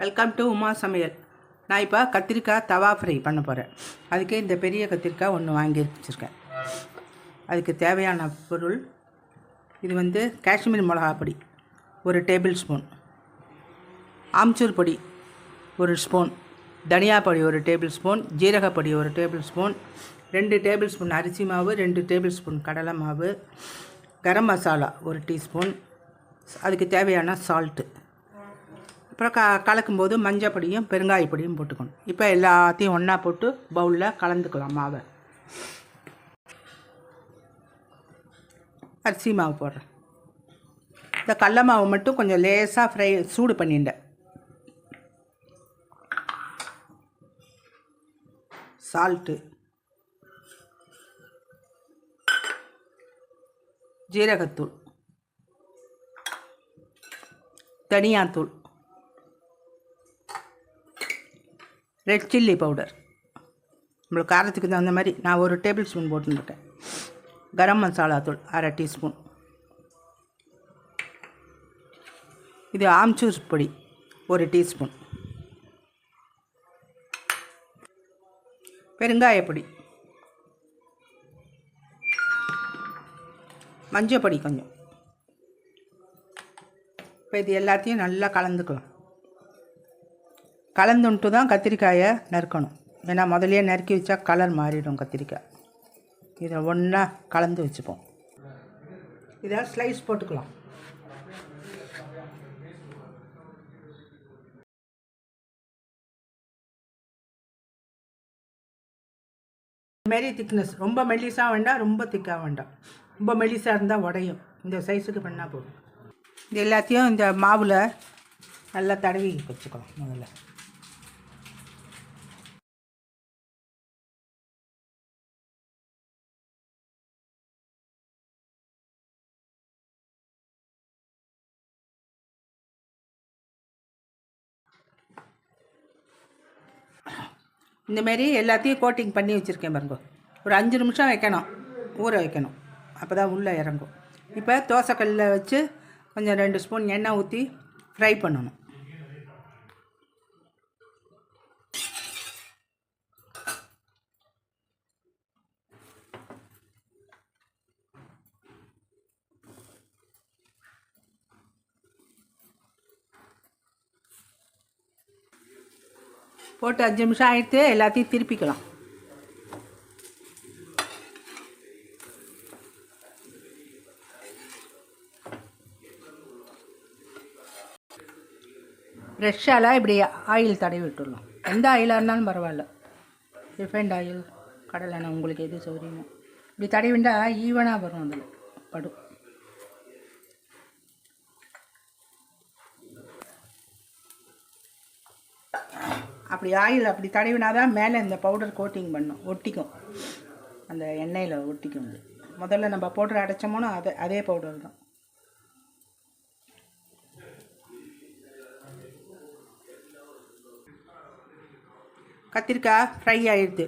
Welcome to Uma சமையல். நான் இப்போ கத்திரிக்காய் தவா ஃப்ரை பண்ண போகிறேன். அதுக்கு இந்த பெரிய கத்திரிக்காய் ஒன்று வாங்கி வச்சுருக்கேன். அதுக்கு தேவையான பொருள் இது காஷ்மீர் மிளகா பொடி 1 டேபிள் ஸ்பூன், ஆம்ச்சூர் பொடி 1 ஸ்பூன், தனியா பொடி 1 டேபிள் ஸ்பூன், ஜீரகப்பொடி 1 டேபிள் ஸ்பூன், 2 டேபிள் ஸ்பூன் அரிசி மாவு, 2 டேபிள் ஸ்பூன் கடலை மாவு, கரம் மசாலா 1 டீஸ்பூன், அதுக்கு தேவையான சால்ட்டு, அப்புறம் கலக்கும்போது மஞ்சள் பொடியும் பெருங்காய பொடியும் போட்டுக்கணும். இப்போ எல்லாத்தையும் ஒன்றா போட்டு பவுலில் கலந்துக்கலாம். மாவை அரிசி மாவு போடுறேன். இந்த கடல மாவு மட்டும் கொஞ்சம் லேசாக சூடு பண்ணிட்டேன். சால்ட்டு, ஜீரகத்தூள், தனியாத்தூள், ரெட் சில்லி பவுடர் நம்மளுக்கு காரத்துக்கு தகுந்த மாதிரி நான் 1 டேபிள் ஸ்பூன் போட்டுருக்கேன். கரம் மசாலா தூள் 1/2 டீஸ்பூன், இது ஆம்ச்சூர் பொடி 1 டீஸ்பூன், பெருங்காயப்பொடி, மஞ்சள் பொடி கொஞ்சம். இப்போ இது எல்லாத்தையும் நல்லா கலந்துக்கலாம். கலந்துன்ட்டு தான் கத்திரிக்காயை நறுக்கணும். ஏன்னா முதலையே நறுக்கி வச்சா கலர் மாறிடும் கத்திரிக்காய். இதை ஒன்றா கலந்து வச்சுப்போம். இதை ஸ்லைஸ் போட்டுக்கலாம். இதுமாரி திக்னஸ், ரொம்ப மெல்லிஸாக வேண்டாம், ரொம்ப திக்காக வேண்டாம். ரொம்ப மெல்லிஸாக இருந்தால் உடையும். இந்த சைஸுக்கு பண்ணால் போதும். இது எல்லாத்தையும் இந்த மாவில் நல்லா தடவி வச்சுக்கலாம். முதல்ல இந்தமாரி எல்லாத்தையும் கோட்டிங் பண்ணி வச்சுருக்கேன் பாருங்க. ஒரு 5 நிமிஷம் வைக்கணும், ஊற வைக்கணும். அப்போ தான் உள்ளே இறங்கும். இப்போ தோசைக்கல்லில் வச்சு கொஞ்சம் 2 ஸ்பூன் எண்ணெய் ஊற்றி ஃப்ரை பண்ணணும். போட்டு 5 நிமிஷம் ஆகிட்டு எல்லாத்தையும் திருப்பிக்கலாம். ஃப்ரெஷ்ஷால் இப்படி ஆயில் தடவி விட்டுடலாம். எந்த ஆயிலாக இருந்தாலும் பரவாயில்ல. ரிஃபைண்ட் ஆயில், கடலை எண்ணெய், உங்களுக்கு எது சௌகரியமோ இப்படி தடவிண்டா ஈவனாக வரும். அதில் படும். அப்படி ஆயில் அப்படி தடவினா தான் மேலே இந்த பவுடர் கோட்டிங் பண்ணும், ஒட்டிக்கும். அந்த எண்ணெயில் ஒட்டிக்கும். முதல்ல நம்ம பவுடர் அடைச்சோமோனா அதே பவுடர் தான். கத்திரிக்காய் ஃப்ரை ஆகிடுது,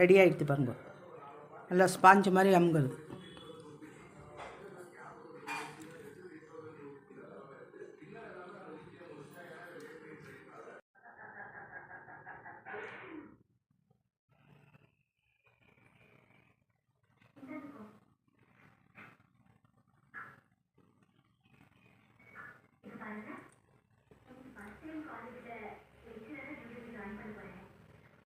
ரெடி ஆகிடுது பாருங்க. நல்லா ஸ்பாஞ்சு மாதிரி அமுங்குறது.